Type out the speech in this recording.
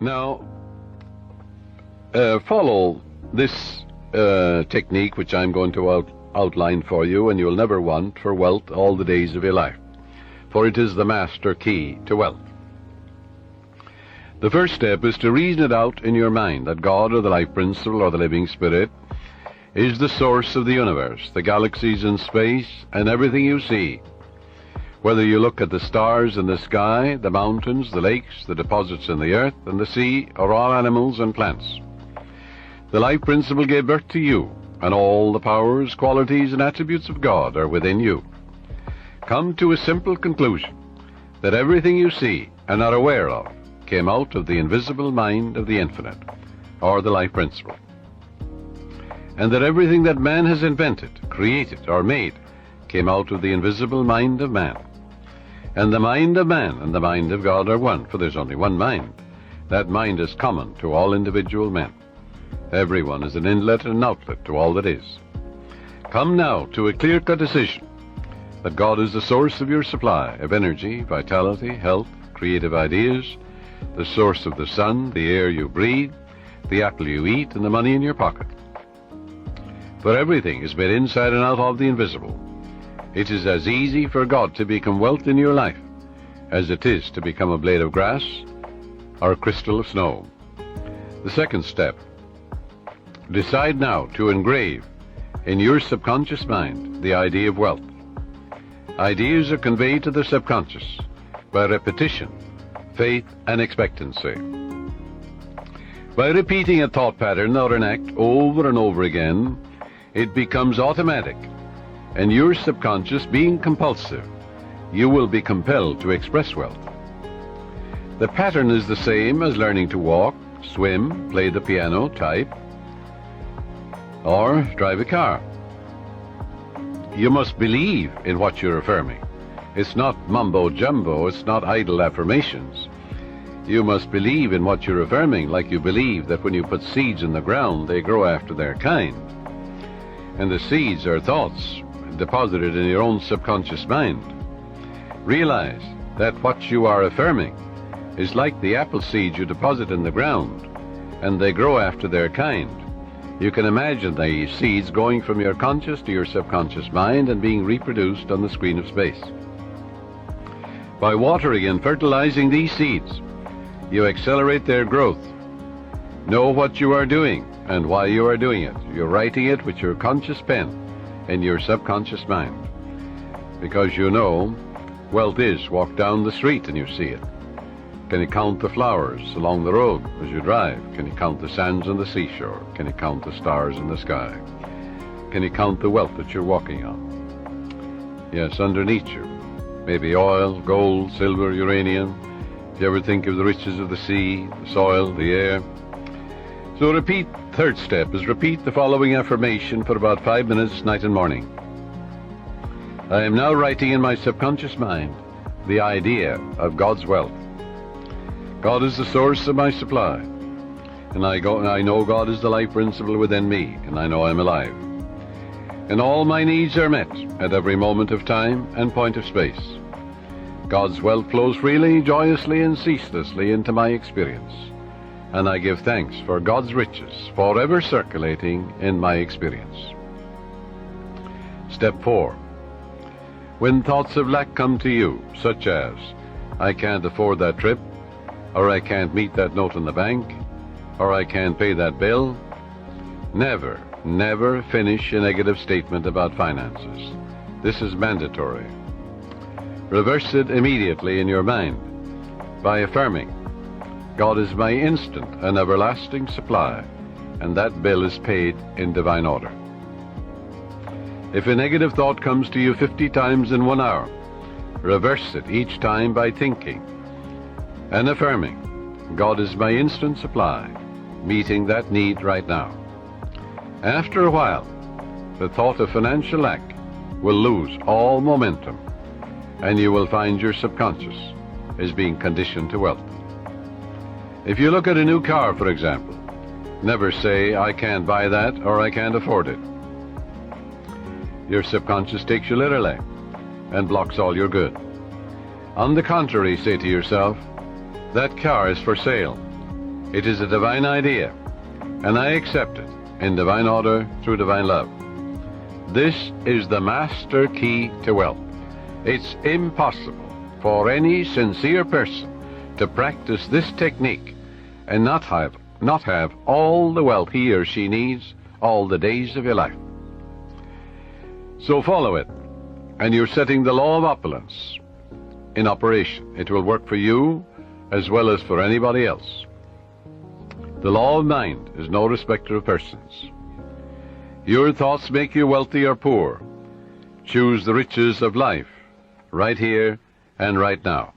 Now, follow this technique which I'm going to outline for you, and you'll never want for wealth all the days of your life, for it is the master key to wealth. The first step is to reason it out in your mind that God, or the life principle, or the living spirit, is the source of the universe, the galaxies in space, and everything you see. Whether you look at the stars in the sky, the mountains, the lakes, the deposits in the earth and the sea, or all animals and plants. The life principle gave birth to you, and all the powers, qualities, and attributes of God are within you. Come to a simple conclusion that everything you see and are aware of came out of the invisible mind of the infinite, or the life principle. And that everything that man has invented, created, or made came out of the invisible mind of man. And the mind of man and the mind of God are one, for there's only one mind. That mind is common to all individual men. Everyone is an inlet and an outlet to all that is. Come now to a clear-cut decision that God is the source of your supply of energy, vitality, health, creative ideas, the source of the sun, the air you breathe, the apple you eat, and the money in your pocket. For everything is made inside and out of the invisible. It is as easy for God to become wealth in your life as it is to become a blade of grass or a crystal of snow. The second step, decide now to engrave in your subconscious mind the idea of wealth. Ideas are conveyed to the subconscious by repetition, faith, and expectancy. By repeating a thought pattern or an act over and over again, it becomes automatic, and your subconscious being compulsive, you will be compelled to express wealth. The pattern is the same as learning to walk, swim, play the piano, type, or drive a car. You must believe in what you're affirming. It's not mumbo-jumbo, it's not idle affirmations. You must believe in what you're affirming, like you believe that when you put seeds in the ground, they grow after their kind. And the seeds are thoughts deposited in your own subconscious mind. Realize that what you are affirming is like the apple seeds you deposit in the ground, and they grow after their kind. You can imagine the seeds going from your conscious to your subconscious mind and being reproduced on the screen of space. By watering and fertilizing these seeds, you accelerate their growth. Know what you are doing and why you are doing it. You're writing it with your conscious pen in your subconscious mind. Because you know, wealth is walk down the street and you see it. Can you count the flowers along the road as you drive? Can you count the sands on the seashore? Can you count the stars in the sky? Can you count the wealth that you're walking on? Yes, underneath you. Maybe oil, gold, silver, uranium. If you ever think of the riches of the sea, the soil, the air. So third step is repeat the following affirmation for about 5 minutes, night and morning. I am now writing in my subconscious mind the idea of God's wealth. God is the source of my supply, and I know God is the life principle within me, and I know I'm alive. And all my needs are met at every moment of time and point of space. God's wealth flows freely, joyously, and ceaselessly into my experience, and I give thanks for God's riches forever circulating in my experience. Step 4. When thoughts of lack come to you, such as, I can't afford that trip, or I can't meet that note in the bank, or I can't pay that bill, never finish a negative statement about finances. This is mandatory. Reverse it immediately in your mind by affirming, God is my instant and everlasting supply, and that bill is paid in divine order. If a negative thought comes to you 50 times in 1 hour, reverse it each time by thinking and affirming, God is my instant supply, meeting that need right now. After a while, the thought of financial lack will lose all momentum, and you will find your subconscious is being conditioned to wealth. If you look at a new car, for example, never say, I can't buy that or I can't afford it. Your subconscious takes you literally and blocks all your good. On the contrary, say to yourself, that car is for sale. It is a divine idea, and I accept it in divine order through divine love. This is the master key to wealth. It's impossible for any sincere person to practice this technique and not have all the wealth he or she needs all the days of your life. So follow it, and you're setting the law of opulence in operation. It will work for you as well as for anybody else. The law of mind is no respecter of persons. Your thoughts make you wealthy or poor. Choose the riches of life right here and right now.